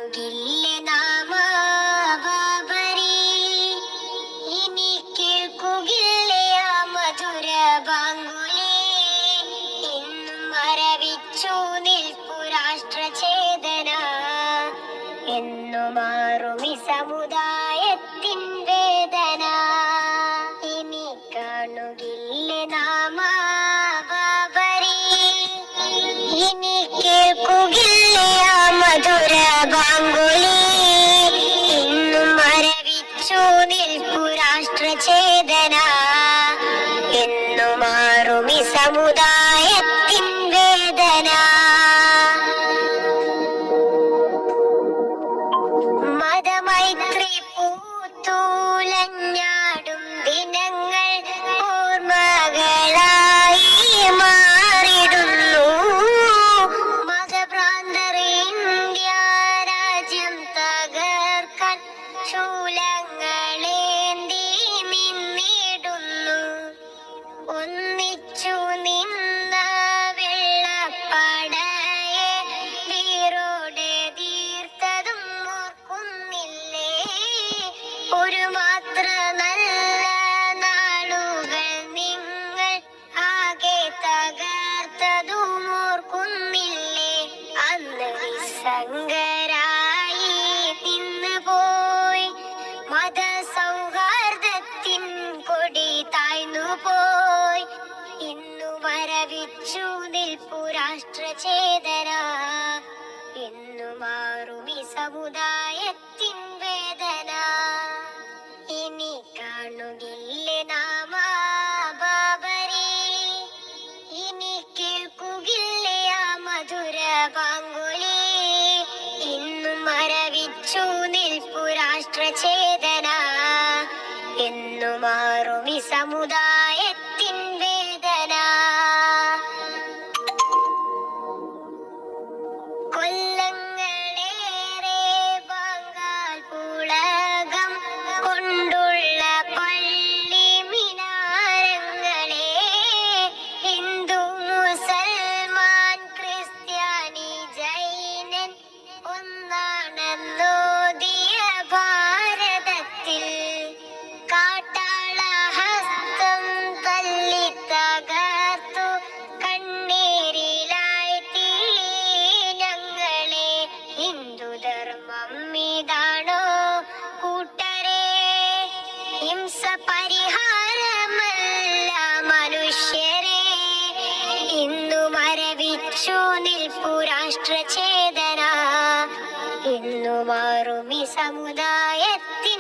കാണുകില്ലേ നാമ ബാബരി, ഇനി കേൾക്കുകില്ലേ ആ മധുര ബാങ്കുലി. ഇന്നും മരവിച്ചു നിൽപ്പു രാഷ്ട്രചേതന, എന്നു മാറുമി സമുദായത്തിൻ വേദന. ഇനി കാണുകില്ലേ നാമ ബാബരി, ഇനി കേൾക്കുകില്ലേ ആ മധുര ബാങ്കുലി. ഇന്നും മരവിച്ചു നിൽപ്പു രാഷ്ട്രചേതന, എന്നു മാറുമി സമുദായത്തിൻ വേദന. മതമൈത്രി പൂത്തൂലഞ്ഞാടും ദിനങ്ങൾ ഓർമ്മകളായി മാറിടുന്നു. മതഭ്രാന്തർ ഇന്ത്യ രാജ്യം തകർക്കാൻ ശൂലങ്ങളേന്തി മിന്നിടുന്നു. ഒന്നിച്ചു നിന്ന വെള്ളപ്പടയെ വീറോടെ തീർത്തതും ഓർക്കുന്നില്ലേ? ഒരു മാത്ര നല്ല നാളുകൾ നിങ്ങൾ ആകെ തകർത്തതും ഓർക്കുന്നില്ലേ? അന്ന് നിസ്സംഗരായി നിന്ന് പോയി മതസൗഹാർദ്ദത്തിൻ കൊടി താഴ്ന്നു പോയി. ഇന്നു മരവിച്ചു നിൽപ്പു രാഷ്ട്രചേതന, എന്നു മാറുമി സമുദായത്തിൻ വേദന. ഇനി കാണുകില്ലേ നാമ ബാബരി, ഇനി കേൾക്കുകില്ലേ ആ മധുര ബാങ്കുലി. ഇന്നും മരവിച്ചു നിൽപ്പു രാഷ്ട്രചേതന, എന്നു മാറുമി സമുദായത്തിൻ വേദന. കൊല്ലങ്ങളേറെ ബംഗാൾ പുളകം കൊണ്ടുള്ള പള്ളി മിനാരങ്ങളെ, ഹിന്ദു മുസൽമാൻ ക്രിസ്ത്യാനി ജൈനൻ ഒന്നാണെന്നോദിയ ഭാരതത്തിൽ കാട്ടാളഹസ്തം തല്ലി തകർത്തു കണ്ണീരിലായി ഞങ്ങളെ. ഹിന്ദുധർമ്മം ഇതാണോ കൂട്ടരെ? ഹിംസ പരിഹാരമല്ല മനുഷ്യരെ. ഇന്നു മരവിച്ചു നിൽപ്പു രാഷ്ട്രചേതന, ഇന്നു മാറുമി സമുദായത്തിൽ